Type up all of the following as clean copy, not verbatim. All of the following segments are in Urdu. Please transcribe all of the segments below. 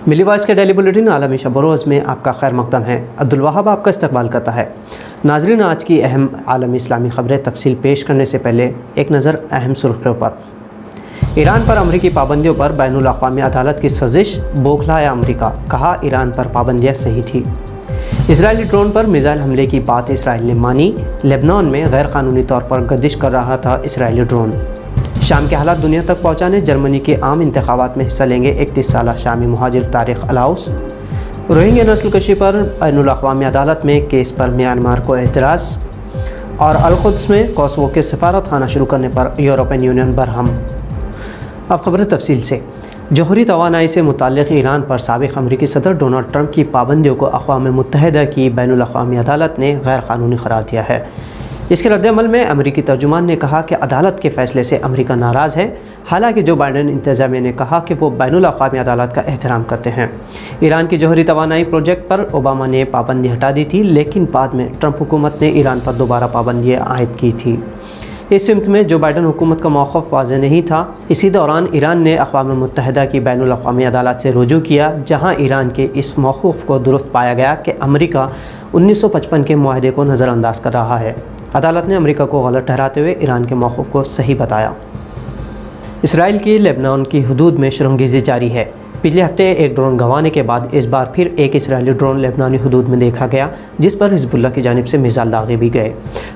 ملی وائس کے ڈیلی بلیٹن عالمی شب و روز میں آپ کا خیر مقدم ہے۔ عبدالوہاب آپ کا استقبال کرتا ہے۔ ناظرین، آج کی اہم عالمی اسلامی خبریں تفصیل پیش کرنے سے پہلے ایک نظر اہم سرخیوں پر۔ ایران پر امریکی پابندیوں پر بین الاقوامی عدالت کی سازش، بوکھلایا امریکہ، کہا ایران پر پابندیاں صحیح تھی۔ اسرائیلی ڈرون پر میزائل حملے کی بات اسرائیل نے مانی، لبنان میں غیر قانونی طور پر گردش کر رہا تھا اسرائیلی ڈرون۔ شام کے حالات دنیا تک پہنچانے جرمنی کے عام انتخابات میں حصہ لیں گے 31 سالہ شامی مہاجر طارق الاؤس۔ روہنگیا نسل کشی پر بین الاقوامی عدالت میں کیس پر میانمار کو اعتراض، اور القدس میں کوسوو کے سفارت خانہ شروع کرنے پر یورپین یونین برہم۔ اب خبریں تفصیل سے۔ جوہری توانائی سے متعلق ایران پر سابق امریکی صدر ڈونلڈ ٹرمپ کی پابندیوں کو اقوام متحدہ کی بین الاقوامی عدالت نے غیر قانونی قرار دیا ہے۔ اس کے رد عمل میں امریکی ترجمان نے کہا کہ عدالت کے فیصلے سے امریکہ ناراض ہے، حالانکہ جو بائیڈن انتظامیہ نے کہا کہ وہ بین الاقوامی عدالت کا احترام کرتے ہیں۔ ایران کی جوہری توانائی پروجیکٹ پر اوباما نے پابندی ہٹا دی تھی، لیکن بعد میں ٹرمپ حکومت نے ایران پر دوبارہ پابندیاں عائد کی تھی۔ اس سمت میں جو بائیڈن حکومت کا موقف واضح نہیں تھا۔ اسی دوران ایران نے اقوام متحدہ کی بین الاقوامی عدالت سے رجوع کیا، جہاں ایران کے اس موقف کو درست پایا گیا کہ امریکہ 1955 کے معاہدے کو نظر انداز کر رہا ہے۔ عدالت نے امریکہ کو غلط ٹھہراتے ہوئے ایران کے موقف کو صحیح بتایا۔ اسرائیل کی لبنان کی حدود میں شرنگیزی جاری ہے۔ پچھلے ہفتے ایک ڈرون گنوانے کے بعد اس بار پھر ایک اسرائیلی ڈرون لبنانی حدود میں دیکھا گیا، جس پر حزب اللہ کی جانب سے میزائل داغے بھی گئے۔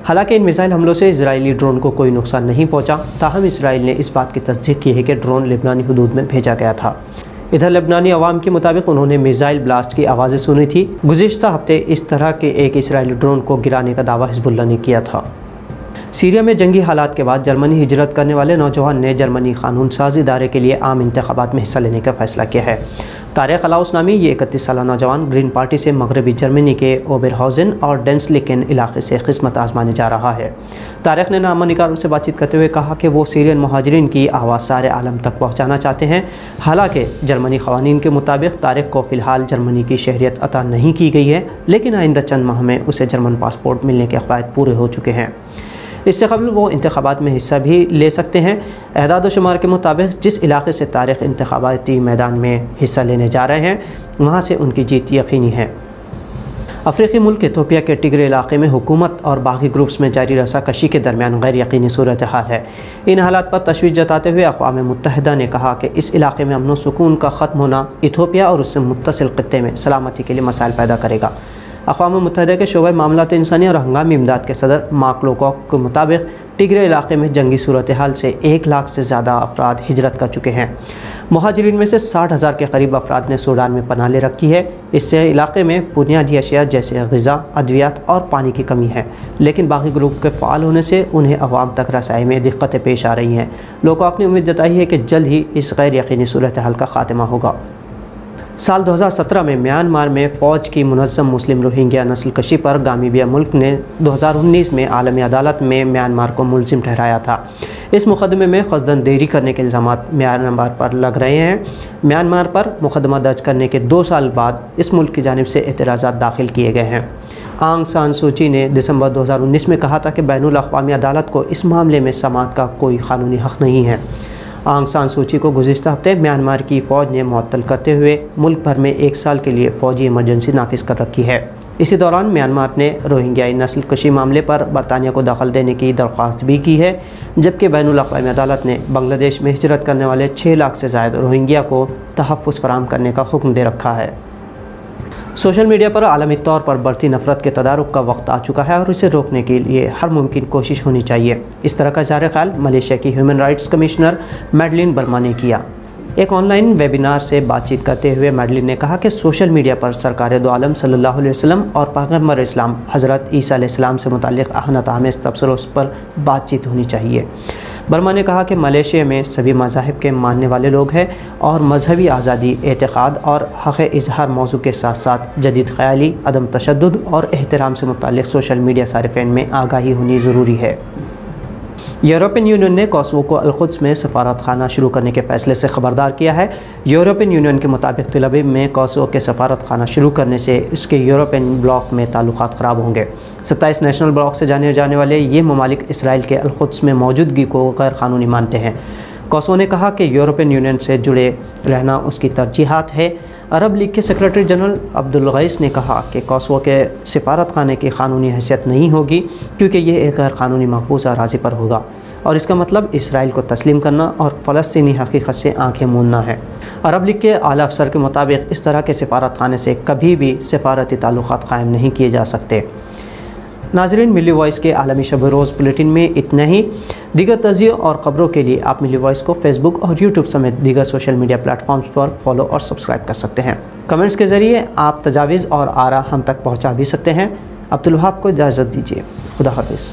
حالانکہ ان میزائل حملوں سے اسرائیلی ڈرون کو کوئی نقصان نہیں پہنچا، تاہم اسرائیل نے اس بات کی تصدیق کی ہے کہ ڈرون لبنانی حدود میں بھیجا گیا تھا۔ ادھر لبنانی عوام کے مطابق انہوں نے میزائل بلاسٹ کی آوازیں سنی تھی۔ گزشتہ ہفتے اس طرح کے ایک اسرائیلی ڈرون کو گرانے کا دعویٰ حزب اللہ نے کیا تھا۔ سیریا میں جنگی حالات کے بعد جرمنی ہجرت کرنے والے نوجوان نے جرمنی قانون ساز ادارے کے لیے عام انتخابات میں حصہ لینے کا فیصلہ کیا ہے۔ طارق الاؤس نامی یہ 31 سالہ نوجوان گرین پارٹی سے مغربی جرمنی کے اوبرہاؤزن اور ڈینسلیکن علاقے سے قسمت آزمانے جا رہا ہے۔ طارق نے نامہ نگاروں سے بات چیت کرتے ہوئے کہا کہ وہ سیرین مہاجرین کی آواز سارے عالم تک پہنچانا چاہتے ہیں۔ حالانکہ جرمنی قوانین کے مطابق طارق کو فی الحال جرمنی کی شہریت عطا نہیں کی گئی ہے، لیکن آئندہ چند ماہ میں اسے جرمن پاسپورٹ ملنے کے قواعد پورے ہو چکے ہیں۔ اس سے قبل وہ انتخابات میں حصہ بھی لے سکتے ہیں۔ اعداد و شمار کے مطابق جس علاقے سے طارق انتخاباتی میدان میں حصہ لینے جا رہے ہیں، وہاں سے ان کی جیت یقینی ہے۔ افریقی ملک ایتھوپیا کے ٹگرے علاقے میں حکومت اور باغی گروپس میں جاری رسا کشی کے درمیان غیر یقینی صورتحال ہے۔ ان حالات پر تشویش جتاتے ہوئے اقوام متحدہ نے کہا کہ اس علاقے میں امن و سکون کا ختم ہونا ایتھوپیا اور اس سے متصل خطے میں سلامتی کے لیے مسائل پیدا کرے گا۔ اقوام متحدہ کے شعبہ معاملات انسانی اور ہنگامی امداد کے صدر مارک لوکاک کے مطابق ٹگرے علاقے میں جنگی صورتحال سے 1 لاکھ سے زیادہ افراد ہجرت کر چکے ہیں۔ مہاجرین میں سے 60,000 کے قریب افراد نے سوڈان میں پناہ لے رکھی ہے۔ اس سے علاقے میں بنیادی اشیاء جیسے غذا، ادویات اور پانی کی کمی ہے، لیکن باقی گروپ کے فعال ہونے سے انہیں عوام تک رسائی میں دقتیں پیش آ رہی ہیں۔ لوکاک نے امید جتائی ہے کہ جلد ہی اس غیر یقینی صورتحال کا خاتمہ ہوگا۔ سال 2017 میں میانمار میں فوج کی منظم مسلم روہنگیا نسل کشی پر گامیبیا ملک نے 2019 میں عالمی عدالت میں میانمار کو ملزم ٹھہرایا تھا۔ اس مقدمے میں قصداً دیری کرنے کے الزامات میانمار پر لگ رہے ہیں۔ میانمار پر مقدمہ درج کرنے کے 2 سال بعد اس ملک کی جانب سے اعتراضات داخل کیے گئے ہیں۔ آنگ سان سوچی نے دسمبر 2019 میں کہا تھا کہ بین الاقوامی عدالت کو اس معاملے میں سماعت کا کوئی قانونی حق نہیں ہے۔ آنگ سان سوچی کو گزشتہ ہفتے میانمار کی فوج نے معطل کرتے ہوئے ملک بھر میں 1 سال کے لیے فوجی ایمرجنسی نافذ کر رکھی ہے۔ اسی دوران میانمار نے روہنگیائی نسل کشی معاملے پر برطانیہ کو دخل دینے کی درخواست بھی کی ہے، جبکہ بین الاقوامی عدالت نے بنگلہ دیش میں ہجرت کرنے والے 6 لاکھ سے زائد روہنگیا کو تحفظ فراہم کرنے کا حکم دے رکھا ہے۔ سوشل میڈیا پر عالمی طور پر بڑھتی نفرت کے تدارک کا وقت آ چکا ہے اور اسے روکنے کے لیے ہر ممکن کوشش ہونی چاہیے۔ اس طرح کا اظہار خیال ملیشیا کی ہیومن رائٹس کمشنر میڈلین برما نے کیا۔ ایک آن لائن ویبینار سے بات چیت کرتے ہوئے میڈلین نے کہا کہ سوشل میڈیا پر سرکار دو عالم صلی اللہ علیہ وسلم اور پیغمبر اسلام حضرت عیسیٰ علیہ السلام سے متعلق اہانت آمیز تبصروں پر بات چیت ہونی چاہیے۔ برما نے کہا کہ ملیشیا میں سبھی مذاہب کے ماننے والے لوگ ہیں اور مذہبی آزادی، اعتقاد اور حق اظہار موضوع کے ساتھ ساتھ جدید خیالی، عدم تشدد اور احترام سے متعلق سوشل میڈیا صارفین میں آگاہی ہونی ضروری ہے۔ یورپین یونین نے کوسوو کو القدس میں سفارت خانہ شروع کرنے کے فیصلے سے خبردار کیا ہے۔ یورپین یونین کے مطابق تل ابیب میں کوسوو کے سفارت خانہ شروع کرنے سے اس کے یورپین بلاک میں تعلقات خراب ہوں گے۔ 27 نیشنل بلاک سے جانے والے یہ ممالک اسرائیل کے القدس میں موجودگی کو غیر قانونی مانتے ہیں۔ کوسوو نے کہا کہ یورپین یونین سے جڑے رہنا اس کی ترجیحات ہے۔ عرب لیگ کے سیکرٹری جنرل عبدالغیث نے کہا کہ کوسوو کے سفارت خانے کی قانونی حیثیت نہیں ہوگی کیونکہ یہ ایک غیر قانونی مقبوض اراضی پر ہوگا، اور اس کا مطلب اسرائیل کو تسلیم کرنا اور فلسطینی حقیقت سے آنکھیں موندنا ہے۔ عرب لیگ کے اعلیٰ افسر کے مطابق اس طرح کے سفارت خانے سے کبھی بھی سفارتی تعلقات قائم نہیں کیے جا سکتے۔ ناظرین، ملی وائس کے عالمی شب روز بلیٹن میں اتنا ہی۔ دیگر تجزیوں اور خبروں کے لیے آپ ملی وائس کو فیس بک اور یوٹیوب سمیت دیگر سوشل میڈیا پلیٹ فارمز پر فالو اور سبسکرائب کر سکتے ہیں۔ کمنٹس کے ذریعے آپ تجاویز اور آراء ہم تک پہنچا بھی سکتے ہیں۔ عبدالوہاب کو اجازت دیجیے۔ خدا حافظ۔